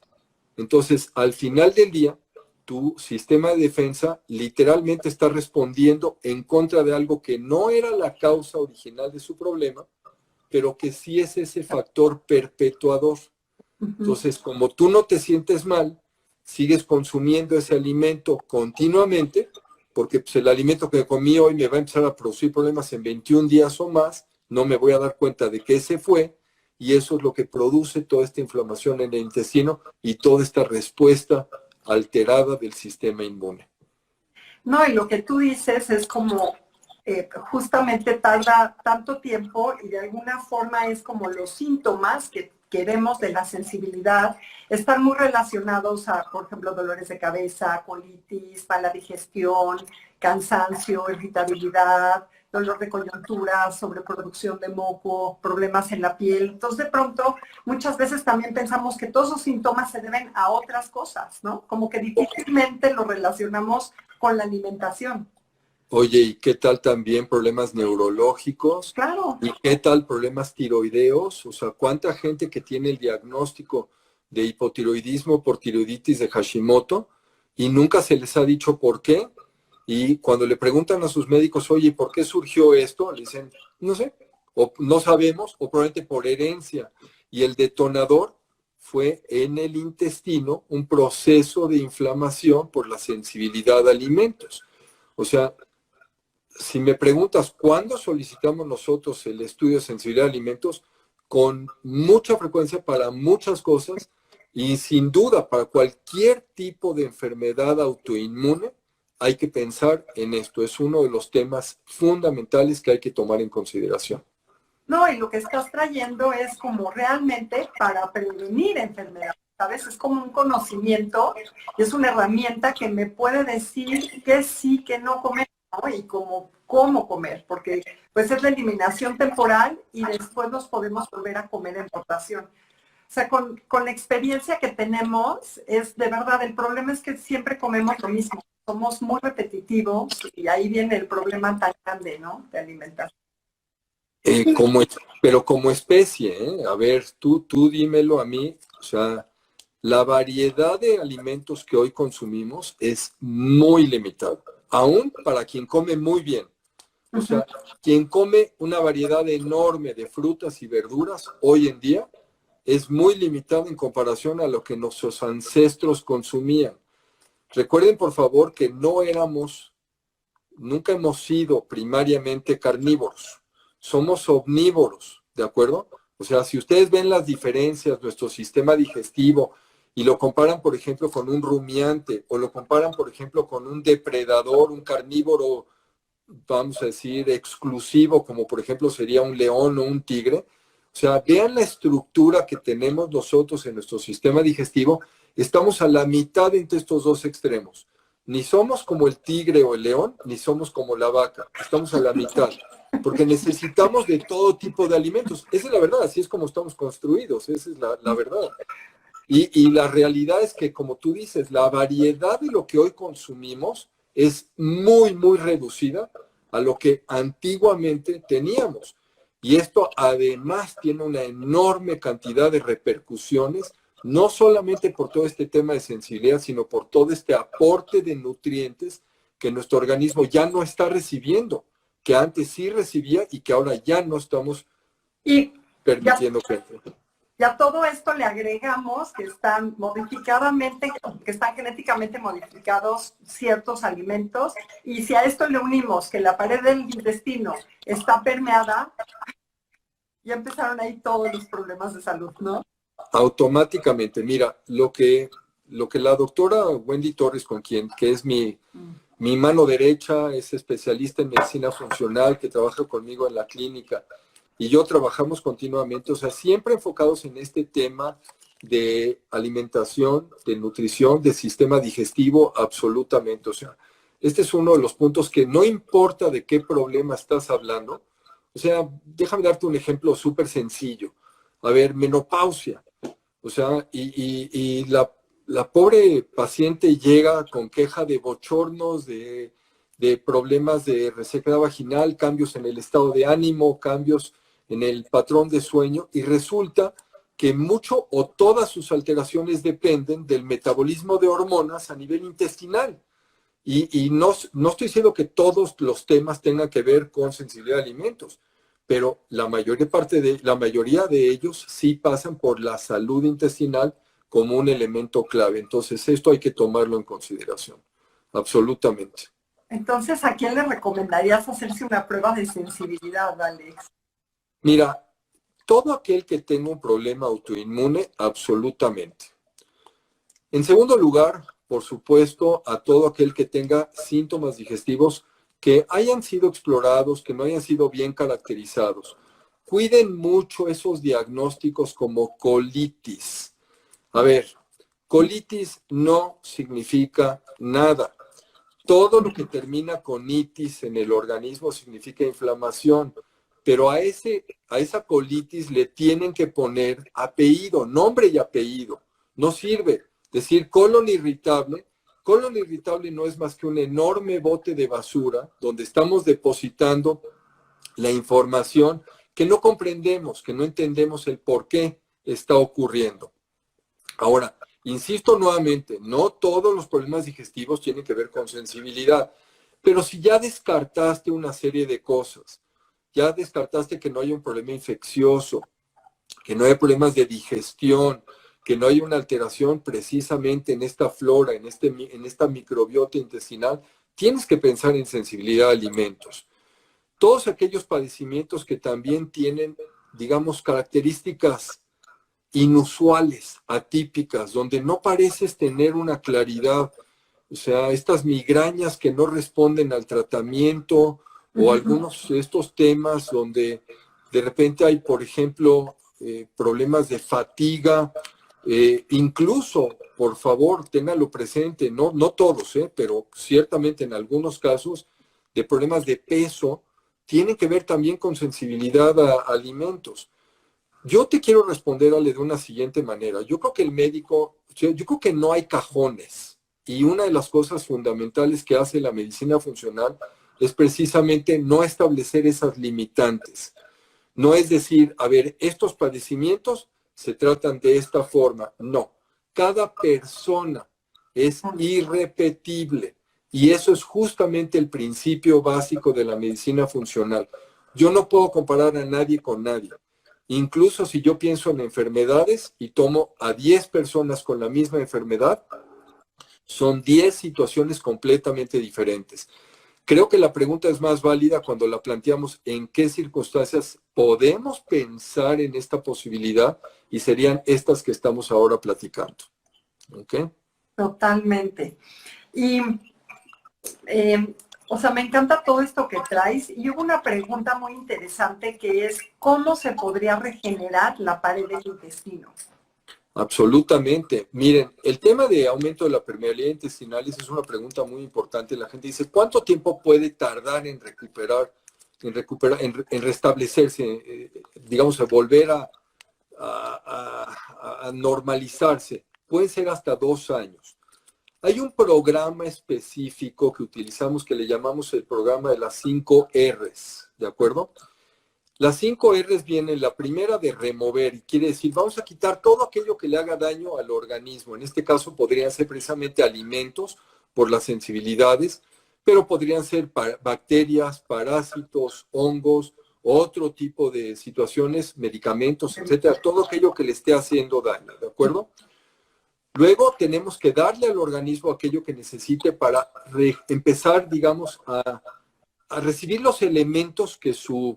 Entonces, al final del día, tu sistema de defensa literalmente está respondiendo en contra de algo que no era la causa original de su problema, pero que sí es ese factor perpetuador. Entonces, como tú no te sientes mal, sigues consumiendo ese alimento continuamente, porque pues, el alimento que comí hoy me va a empezar a producir problemas en 21 días o más, no me voy a dar cuenta de que ese fue, y eso es lo que produce toda esta inflamación en el intestino y toda esta respuesta alterada del sistema inmune. No, y lo que tú dices es como justamente tarda tanto tiempo y de alguna forma es como los síntomas que vemos de la sensibilidad están muy relacionados a, por ejemplo, dolores de cabeza, colitis, mala digestión, cansancio, irritabilidad, dolor de coyuntura, sobreproducción de moco, problemas en la piel. Entonces, de pronto, muchas veces también pensamos que todos esos síntomas se deben a otras cosas, ¿no? Como que difícilmente lo relacionamos con la alimentación. Oye, ¿y qué tal también problemas neurológicos? Claro. ¿Y qué tal problemas tiroideos? O sea, ¿cuánta gente que tiene el diagnóstico de hipotiroidismo por tiroiditis de Hashimoto y nunca se les ha dicho por qué? Y cuando le preguntan a sus médicos, oye, ¿por qué surgió esto? Le dicen, no sé, o no sabemos, o probablemente por herencia. Y el detonador fue en el intestino un proceso de inflamación por la sensibilidad a alimentos. O sea, si me preguntas cuándo solicitamos nosotros el estudio de sensibilidad a alimentos, con mucha frecuencia para muchas cosas y sin duda para cualquier tipo de enfermedad autoinmune, hay que pensar en esto. Es uno de los temas fundamentales que hay que tomar en consideración. No, y lo que estás trayendo es como realmente para prevenir enfermedades, ¿sabes? Es como un conocimiento, es una herramienta que me puede decir que sí, que no comer, ¿no? Y cómo comer, porque pues es la eliminación temporal y después nos podemos volver a comer en rotación. O sea, con la experiencia que tenemos, es de verdad, el problema es que siempre comemos lo mismo. Somos muy repetitivos y ahí viene el problema tan grande, ¿no? De alimentación. Pero como especie, ¿eh? A ver, tú dímelo a mí, o sea, la variedad de alimentos que hoy consumimos es muy limitada, aún para quien come muy bien. O sea, quien come una variedad enorme de frutas y verduras hoy en día es muy limitado en comparación a lo que nuestros ancestros consumían. Recuerden, por favor, que nunca hemos sido primariamente carnívoros. Somos omnívoros, ¿de acuerdo? O sea, si ustedes ven las diferencias, nuestro sistema digestivo, y lo comparan, por ejemplo, con un rumiante, o lo comparan, por ejemplo, con un depredador, un carnívoro, vamos a decir, exclusivo, como por ejemplo sería un león o un tigre. O sea, vean la estructura que tenemos nosotros en nuestro sistema digestivo. Estamos a la mitad entre estos dos extremos. Ni somos como el tigre o el león, ni somos como la vaca. Estamos a la mitad, porque necesitamos de todo tipo de alimentos. Esa es la verdad, así es como estamos construidos, esa es la verdad. Y la realidad es que, como tú dices, la variedad de lo que hoy consumimos es muy, muy reducida a lo que antiguamente teníamos. Y esto además tiene una enorme cantidad de repercusiones, no solamente por todo este tema de sensibilidad, sino por todo este aporte de nutrientes que nuestro organismo ya no está recibiendo, que antes sí recibía y que ahora ya no estamos Y ya, permitiendo que entre. ya a todo esto le agregamos que están modificadamente, que están genéticamente modificados ciertos alimentos, y si a esto le unimos que la pared del intestino está permeada, ya empezaron ahí todos los problemas de salud, ¿no? Automáticamente, mira, lo que la doctora Wendy Torres, que es mi mano derecha, es especialista en medicina funcional, que trabaja conmigo en la clínica, y yo trabajamos continuamente, o sea, siempre enfocados en este tema de alimentación, de nutrición, de sistema digestivo, absolutamente. O sea, este es uno de los puntos que no importa de qué problema estás hablando. O sea, déjame darte un ejemplo súper sencillo. A ver, menopausia. O sea, y la pobre paciente llega con queja de bochornos, de problemas de resequedad vaginal, cambios en el estado de ánimo, cambios en el patrón de sueño, y resulta que mucho o todas sus alteraciones dependen del metabolismo de hormonas a nivel intestinal. Y no estoy diciendo que todos los temas tengan que ver con sensibilidad a alimentos, pero la mayoría de ellos sí pasan por la salud intestinal como un elemento clave. Entonces, esto hay que tomarlo en consideración, absolutamente. Entonces, ¿a quién le recomendarías hacerse una prueba de sensibilidad, Alex? Mira, todo aquel que tenga un problema autoinmune, absolutamente. En segundo lugar, por supuesto, a todo aquel que tenga síntomas digestivos que hayan sido explorados, que no hayan sido bien caracterizados. Cuiden mucho esos diagnósticos como colitis. A ver, colitis no significa nada. Todo lo que termina con itis en el organismo significa inflamación, pero a esa colitis le tienen que poner apellido, nombre y apellido. No sirve decir colon irritable no es más que un enorme bote de basura donde estamos depositando la información que no comprendemos, que no entendemos el por qué está ocurriendo. Ahora, insisto nuevamente, no todos los problemas digestivos tienen que ver con sensibilidad, pero si ya descartaste una serie de cosas, ya descartaste que no hay un problema infeccioso, que no hay problemas de digestión, que no hay una alteración precisamente en esta flora, en esta microbiota intestinal, tienes que pensar en sensibilidad a alimentos. Todos aquellos padecimientos que también tienen, digamos, características inusuales, atípicas, donde no pareces tener una claridad, o sea, estas migrañas que no responden al tratamiento o algunos de estos temas donde de repente hay, por ejemplo, problemas de fatiga, incluso, por favor, ténganlo presente, no todos, pero ciertamente en algunos casos de problemas de peso, tienen que ver también con sensibilidad a alimentos. Yo te quiero responder, Ale, de una siguiente manera. Yo creo que yo creo que no hay cajones. Y una de las cosas fundamentales que hace la medicina funcional es precisamente no establecer esas limitantes. No es decir, a ver, estos padecimientos se tratan de esta forma. No, cada persona es irrepetible. Y eso es justamente el principio básico de la medicina funcional. Yo no puedo comparar a nadie con nadie. Incluso si yo pienso en enfermedades y tomo a 10 personas con la misma enfermedad, son 10 situaciones completamente diferentes. Creo que la pregunta es más válida cuando la planteamos en qué circunstancias podemos pensar en esta posibilidad, y serían estas que estamos ahora platicando. ¿Ok? Totalmente. Y, o sea, me encanta todo esto que traes. Y hubo una pregunta muy interesante que es, ¿cómo se podría regenerar la pared del intestino? Absolutamente. Miren, el tema de aumento de la permeabilidad intestinal esa es una pregunta muy importante. La gente dice, ¿cuánto tiempo puede tardar en restablecerse, digamos, a volver a normalizarse? Pueden ser hasta 2 años. Hay un programa específico que utilizamos que le llamamos el programa de las 5 R's, ¿de acuerdo? Las 5 R's vienen, la primera de remover, y quiere decir, vamos a quitar todo aquello que le haga daño al organismo. En este caso podrían ser precisamente alimentos por las sensibilidades, pero podrían ser bacterias, parásitos, hongos, otro tipo de situaciones, medicamentos, etcétera, todo aquello que le esté haciendo daño, ¿de acuerdo? Luego tenemos que darle al organismo aquello que necesite para empezar, digamos, a recibir los elementos que sus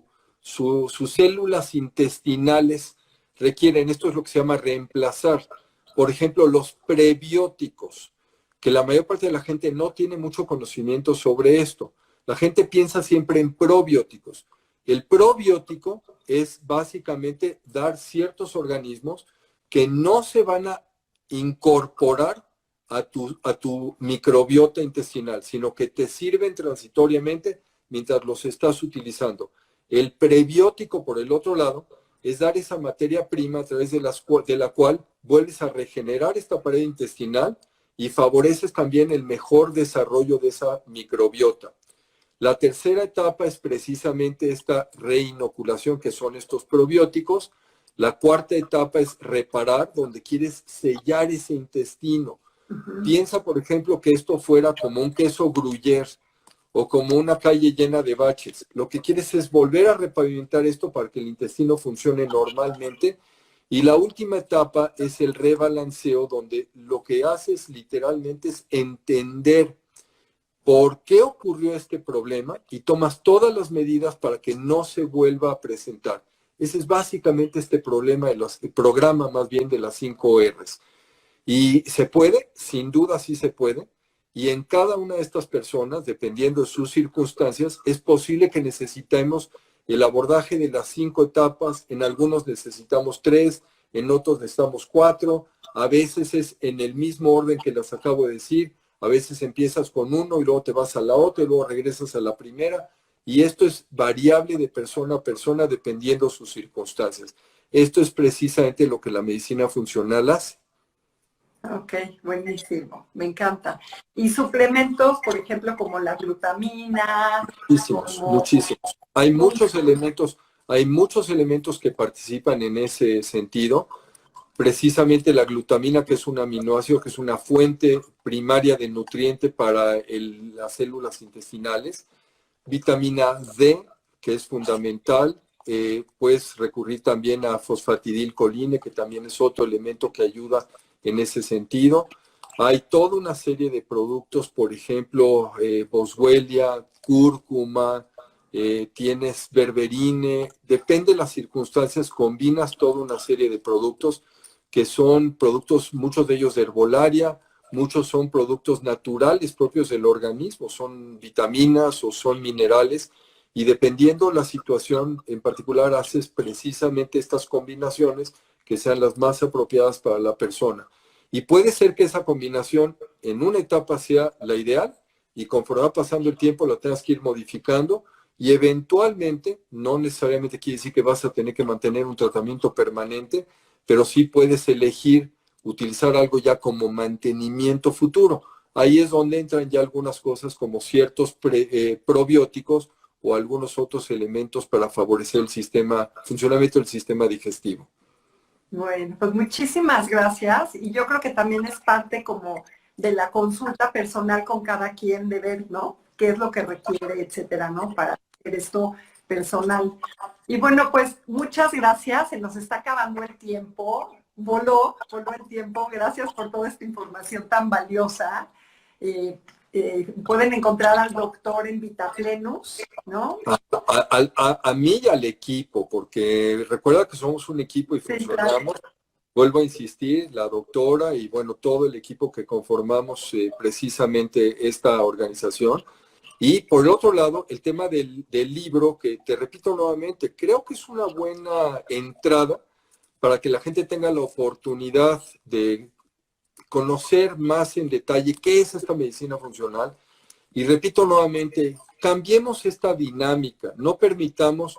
células intestinales requieren. Esto es lo que se llama reemplazar. Por ejemplo, los prebióticos, que la mayor parte de la gente no tiene mucho conocimiento sobre esto. La gente piensa siempre en probióticos. El probiótico es básicamente dar ciertos organismos que no se van a incorporar a tu microbiota intestinal, sino que te sirven transitoriamente mientras los estás utilizando. El prebiótico, por el otro lado, es dar esa materia prima a través de la cual vuelves a regenerar esta pared intestinal y favoreces también el mejor desarrollo de esa microbiota. La tercera etapa es precisamente esta reinoculación, que son estos probióticos. La cuarta etapa es reparar, donde quieres sellar ese intestino. Piensa, por ejemplo, que esto fuera como un queso gruyère o como una calle llena de baches. Lo que quieres es volver a repavimentar esto para que el intestino funcione normalmente. Y la última etapa es el rebalanceo, donde lo que haces literalmente es entender por qué ocurrió este problema y tomas todas las medidas para que no se vuelva a presentar. Ese es básicamente este programa más bien de las 5 R's. Y se puede, sin duda sí se puede, y en cada una de estas personas, dependiendo de sus circunstancias, es posible que necesitemos el abordaje de las 5 etapas. En algunos necesitamos 3, en otros necesitamos 4, a veces es en el mismo orden que las acabo de decir, a veces empiezas con uno y luego te vas a la otra y luego regresas a la primera, y esto es variable de persona a persona dependiendo de sus circunstancias. Esto es precisamente lo que la medicina funcional hace. Ok, buenísimo, me encanta. ¿Y suplementos, por ejemplo, como la glutamina? Muchísimos, muchísimos. Hay muchos elementos que participan en ese sentido. Precisamente la glutamina, que es un aminoácido, que es una fuente primaria de nutriente para las células intestinales. Vitamina D, que es fundamental. Puedes recurrir también a fosfatidilcoline, que también es otro elemento que ayuda en ese sentido. Hay toda una serie de productos, por ejemplo, boswellia, cúrcuma, tienes berberine, depende de las circunstancias, combinas toda una serie de productos que son productos, muchos de ellos de herbolaria, muchos son productos naturales propios del organismo, son vitaminas o son minerales, y dependiendo la situación en particular, haces precisamente estas combinaciones que sean las más apropiadas para la persona. Y puede ser que esa combinación en una etapa sea la ideal y conforme va pasando el tiempo la tengas que ir modificando y eventualmente, no necesariamente quiere decir que vas a tener que mantener un tratamiento permanente, pero sí puedes elegir utilizar algo ya como mantenimiento futuro. Ahí es donde entran ya algunas cosas como ciertos probióticos o algunos otros elementos para favorecer el funcionamiento del sistema digestivo. Bueno, pues muchísimas gracias. Y yo creo que también es parte como de la consulta personal con cada quien de ver, ¿no? Qué es lo que requiere, etcétera, ¿no? Para hacer esto personal. Y bueno, pues muchas gracias. Se nos está acabando el tiempo. Voló el tiempo. Gracias por toda esta información tan valiosa. Pueden encontrar al doctor en Vitaplenus, ¿no? A mí y al equipo, porque recuerda que somos un equipo y funcionamos. Sí, claro. Vuelvo a insistir, la doctora y bueno, todo el equipo que conformamos precisamente esta organización. Y por el otro lado, el tema del libro, que te repito nuevamente, creo que es una buena entrada para que la gente tenga la oportunidad de conocer más en detalle qué es esta medicina funcional. Y repito nuevamente, cambiemos esta dinámica, no permitamos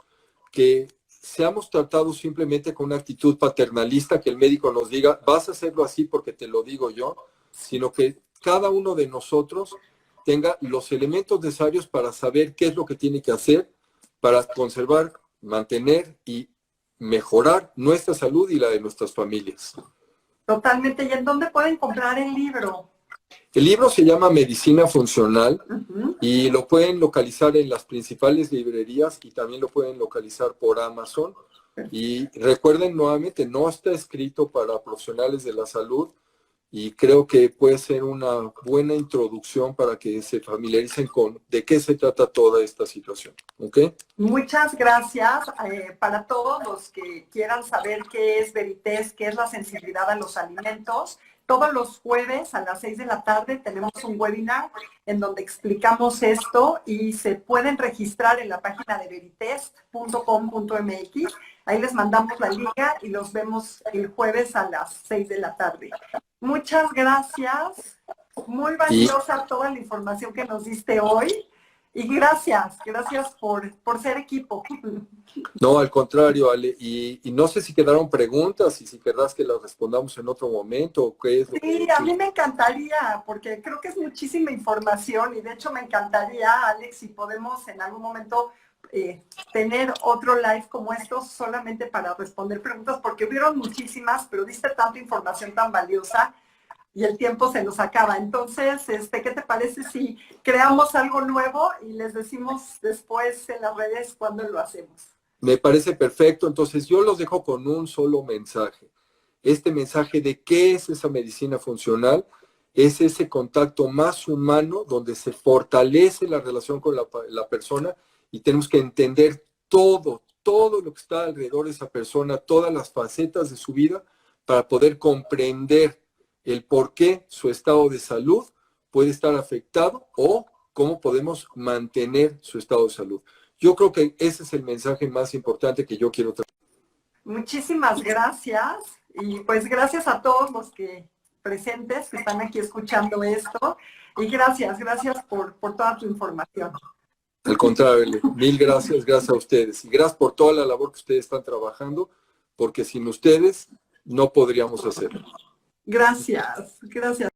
que seamos tratados simplemente con una actitud paternalista, que el médico nos diga, vas a hacerlo así porque te lo digo yo, sino que cada uno de nosotros tenga los elementos necesarios para saber qué es lo que tiene que hacer para conservar, mantener y mejorar nuestra salud y la de nuestras familias. Totalmente. ¿Y en dónde pueden comprar el libro? El libro se llama Medicina Funcional y lo pueden localizar en las principales librerías y también lo pueden localizar por Amazon. Y recuerden nuevamente, no está escrito para profesionales de la salud y creo que puede ser una buena introducción para que se familiaricen con de qué se trata toda esta situación. ¿Ok? Muchas gracias. Para todos los que quieran saber qué es Veritest, qué es la sensibilidad a los alimentos, todos los jueves a las 6 de la tarde tenemos un webinar en donde explicamos esto y se pueden registrar en la página de veritest.com.mx. Ahí les mandamos la liga y los vemos el jueves a las 6 de la tarde. Muchas gracias. Muy valiosa toda la información que nos diste hoy. Y gracias por ser equipo. No, al contrario, Ale. Y no sé si quedaron preguntas y si querrás que las respondamos en otro momento o qué es lo que... Sí, a mí me encantaría, porque creo que es muchísima información y de hecho me encantaría, Alex, si podemos en algún momento tener otro live como estos solamente para responder preguntas, porque hubieron muchísimas, pero diste tanta información tan valiosa y el tiempo se nos acaba. Entonces, ¿qué te parece si creamos algo nuevo y les decimos después en las redes cuándo lo hacemos? Me parece perfecto. Entonces, yo los dejo con un solo mensaje. Este mensaje de qué es esa medicina funcional es ese contacto más humano donde se fortalece la relación con la persona y tenemos que entender todo lo que está alrededor de esa persona, todas las facetas de su vida para poder comprender el por qué su estado de salud puede estar afectado o cómo podemos mantener su estado de salud. Yo creo que ese es el mensaje más importante que yo quiero traer. Muchísimas gracias y pues gracias a todos los que presentes que están aquí escuchando esto y gracias por toda tu información. Al contrario, mil gracias, gracias a ustedes y gracias por toda la labor que ustedes están trabajando, porque sin ustedes no podríamos hacerlo. Gracias.